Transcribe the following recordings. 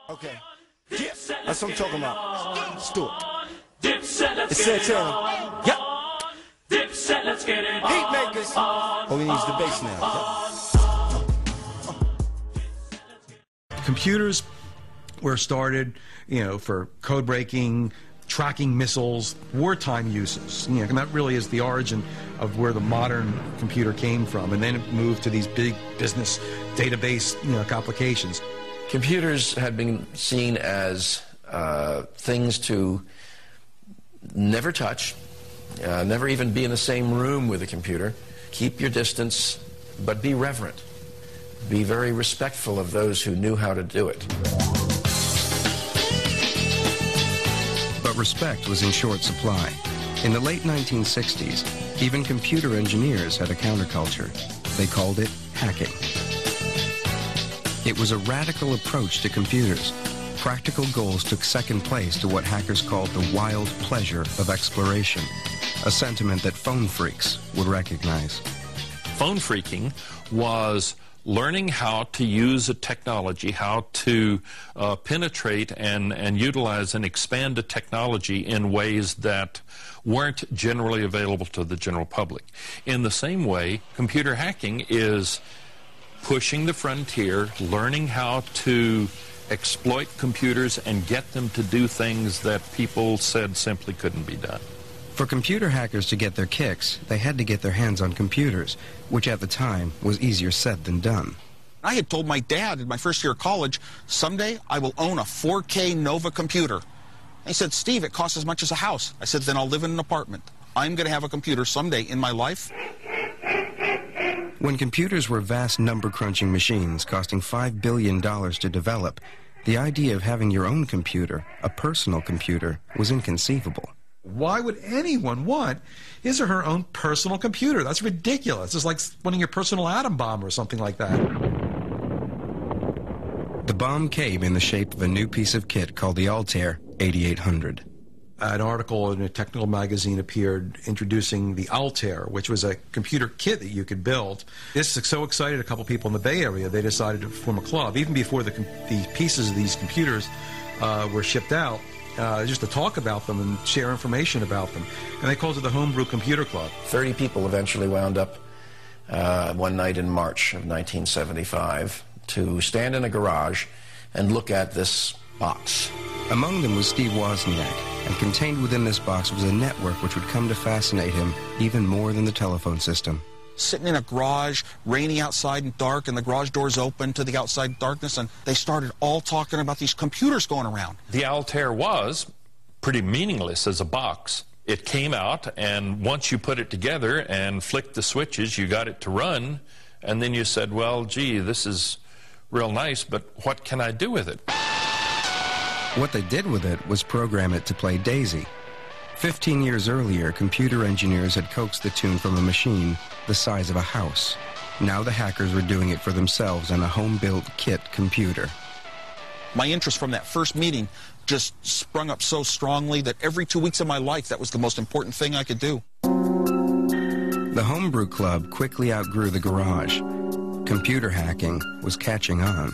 Okay. That's what I'm talking about. Let's do it. Dipset, let's It's get Sid it Taylor. on. Yep. Dipset, let's get it Heat on. makers. Oh, he needs the bass now. Computers were started, for code breaking, tracking missiles, wartime uses. And that really is the origin of where the modern computer came from. And then it moved to these big business database, applications. Computers had been seen as things to never touch, never even be in the same room with a computer. Keep your distance, but be reverent. Be very respectful of those who knew how to do it. But respect was in short supply. In the late 1960s, even computer engineers had a counterculture. They called it hacking. It was a radical approach to computers. Practical goals took second place to what hackers called the wild pleasure of exploration, a sentiment that phone freaks would recognize. Phone freaking was learning how to use a technology, how to penetrate and utilize and expand a technology in ways that weren't generally available to the general public. In the same way, computer hacking is pushing the frontier, learning how to exploit computers and get them to do things that people said simply couldn't be done. For computer hackers to get their kicks, they had to get their hands on computers, which at the time was easier said than done. I had told my dad in my first year of college, someday I will own a 4K Nova computer. He said, Steve, it costs as much as a house. I said, then I'll live in an apartment. I'm going to have a computer someday in my life. When computers were vast number-crunching machines costing $5 billion to develop, the idea of having your own computer, a personal computer, was inconceivable. Why would anyone want his or her own personal computer? That's ridiculous. It's like wanting your personal atom bomb or something like that. The bomb came in the shape of a new piece of kit called the Altair 8800. An article in a technical magazine appeared introducing the Altair, which was a computer kit that you could build. This so excited a couple people in the Bay Area, they decided to form a club, even before the pieces of these computers were shipped out, just to talk about them and share information about them. And they called it the Homebrew Computer Club. 30 people eventually wound up one night in March of 1975 to stand in a garage and look at this box. Among them was Steve Wozniak, and contained within this box was a network which would come to fascinate him even more than the telephone system. Sitting in a garage, rainy outside and dark, and the garage doors open to the outside darkness, and they started all talking about these computers going around. The Altair was pretty meaningless as a box. It came out, and once you put it together and flicked the switches, you got it to run, and then you said, well, gee, this is real nice, but what can I do with it? What they did with it was program it to play Daisy. 15 years earlier, computer engineers had coaxed the tune from a machine the size of a house. Now the hackers were doing it for themselves on a home-built kit computer. My interest from that first meeting just sprung up so strongly that every 2 weeks of my life, that was the most important thing I could do. The Homebrew Club quickly outgrew the garage. Computer hacking was catching on.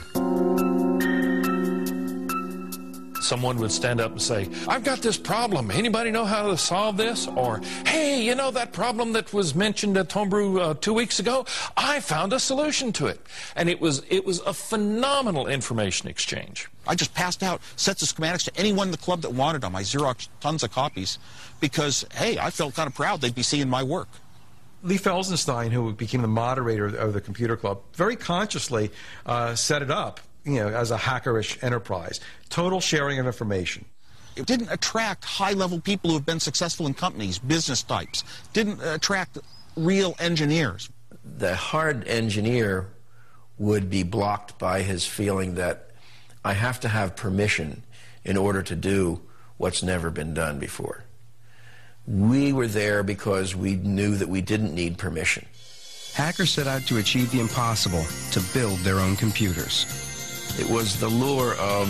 Someone would stand up and say, I've got this problem. Anybody know how to solve this? Or, hey, you know that problem that was mentioned at Homebrew 2 weeks ago? I found a solution to it. And it was a phenomenal information exchange. I just passed out sets of schematics to anyone in the club that wanted them. I Xeroxed tons of copies because, hey, I felt kind of proud they'd be seeing my work. Lee Felsenstein, who became the moderator of the computer club, very consciously set it up, as a hackerish enterprise. Total sharing of information. It didn't attract high-level people who have been successful in companies, business types. Didn't attract real engineers. The hard engineer would be blocked by his feeling that I have to have permission in order to do what's never been done before. We were there because we knew that we didn't need permission. Hackers set out to achieve the impossible, to build their own computers. It was the lure of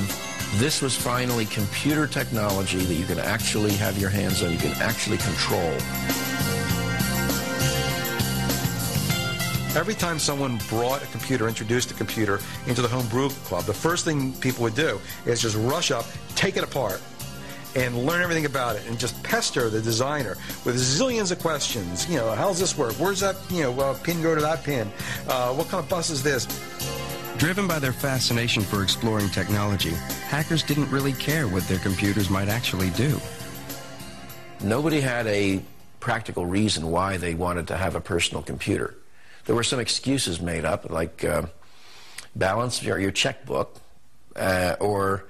this was finally computer technology that you can actually have your hands on, you can actually control. Every time someone brought a computer, introduced a computer into the Homebrew Club, the first thing people would do is just rush up, take it apart, and learn everything about it, and just pester the designer with zillions of questions. You know, how does this work? Where's that, pin go to that pin? What kind of bus is this? Driven by their fascination for exploring technology, hackers didn't really care what their computers might actually do. Nobody had a practical reason why they wanted to have a personal computer. There were some excuses made up, like balance your checkbook, or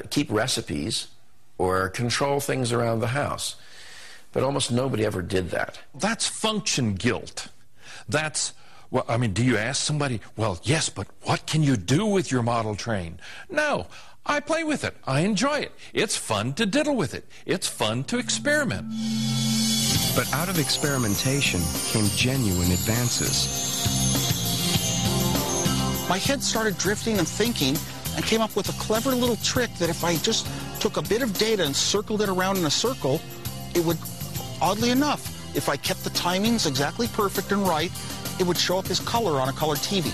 keep recipes, or control things around the house. But almost nobody ever did that. That's function guilt. That's, well, I mean, do you ask somebody, well, yes, but what can you do with your model train? No, I play with it. I enjoy it. It's fun to diddle with it. It's fun to experiment. But out of experimentation came genuine advances. My head started drifting and thinking, and came up with a clever little trick that if I just took a bit of data and circled it around in a circle, it would, oddly enough, if I kept the timings exactly perfect and right, it would show up as color on a color TV.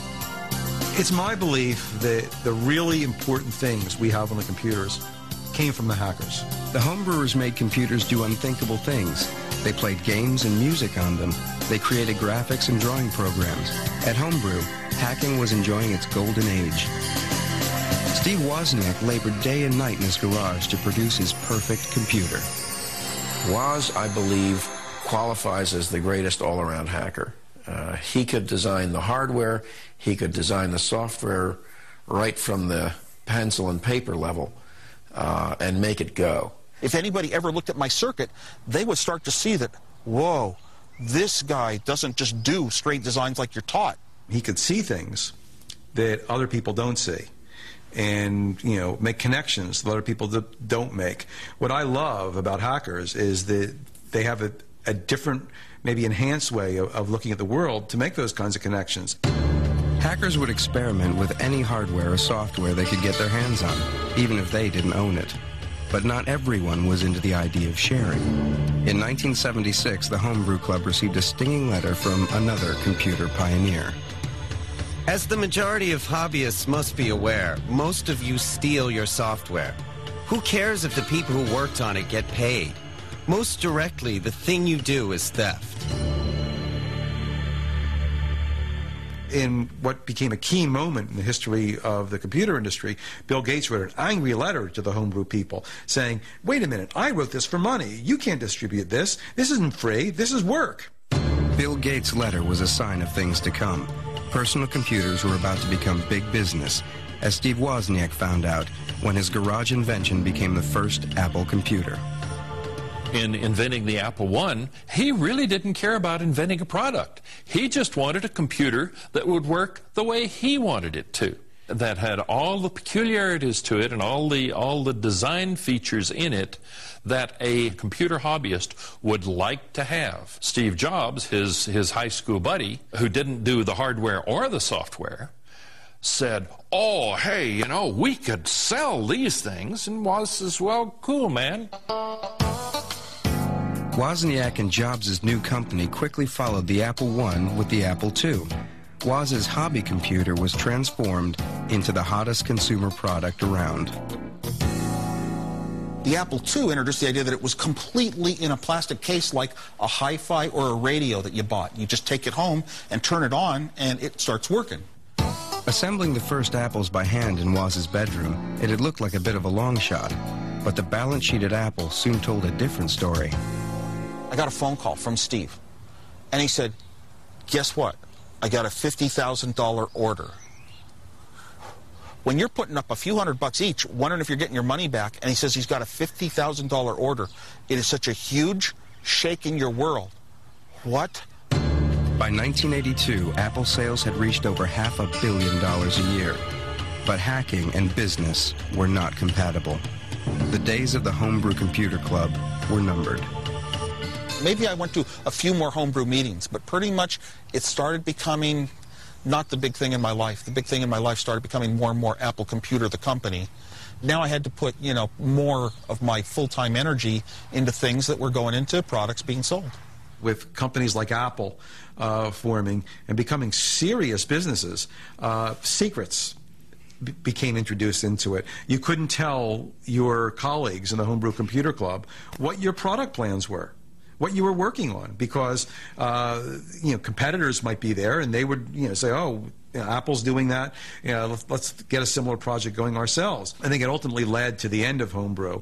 It's my belief that the really important things we have on the computers came from the hackers. The homebrewers made computers do unthinkable things. They played games and music on them. They created graphics and drawing programs. At Homebrew, hacking was enjoying its golden age. Steve Wozniak labored day and night in his garage to produce his perfect computer. Woz, I believe, qualifies as the greatest all-around hacker. He could design the hardware, he could design the software right from the pencil and paper level and make it go. If anybody ever looked at my circuit, they would start to see that, whoa, this guy doesn't just do straight designs like you're taught. He could see things that other people don't see, and make connections that other people don't make. What I love about hackers is that they have a different, maybe enhanced way of looking at the world to make those kinds of connections. Hackers would experiment with any hardware or software they could get their hands on, even if they didn't own it. But not everyone was into the idea of sharing. In 1976, the Homebrew Club received a stinging letter from another computer pioneer. As the majority of hobbyists must be aware, most of you steal your software. Who cares if the people who worked on it get paid? Most directly, the thing you do is theft. In what became a key moment in the history of the computer industry, Bill Gates wrote an angry letter to the Homebrew people saying, wait a minute, I wrote this for money. You can't distribute this. This isn't free. This is work. Bill Gates' letter was a sign of things to come. Personal computers were about to become big business, as Steve Wozniak found out when his garage invention became the first Apple computer. In inventing the Apple I, he really didn't care about inventing a product. He just wanted a computer that would work the way he wanted it to, that had all the peculiarities to it and all the design features in it that a computer hobbyist would like to have. Steve Jobs, his high school buddy, who didn't do the hardware or the software, said, oh, hey, we could sell these things. And Woz says, well, cool, man. Wozniak and Jobs' new company quickly followed the Apple I with the Apple II. Woz's hobby computer was transformed into the hottest consumer product around. The Apple II introduced the idea that it was completely in a plastic case like a hi-fi or a radio that you bought. You just take it home and turn it on and it starts working. Assembling the first Apples by hand in Woz's bedroom, it had looked like a bit of a long shot. But the balance sheet at Apple soon told a different story. I got a phone call from Steve, and he said, guess what? I got a $50,000 order. When you're putting up a few $100 each, wondering if you're getting your money back, and he says he's got a $50,000 order, it is such a huge shake in your world. What? By 1982, Apple sales had reached over $500 million a year. But hacking and business were not compatible. The days of the Homebrew Computer Club were numbered. Maybe I went to a few more homebrew meetings, but pretty much it started becoming not the big thing in my life. The big thing in my life started becoming more and more Apple Computer, the company. Now I had to put, more of my full-time energy into things that were going into products being sold. with companies like Apple forming and becoming serious businesses, secrets became introduced into it. You couldn't tell your colleagues in the Homebrew Computer Club what your product plans were, what you were working on, because competitors might be there and they would say, oh, Apple's doing that, let's get a similar project going ourselves. I think it ultimately led to the end of Homebrew.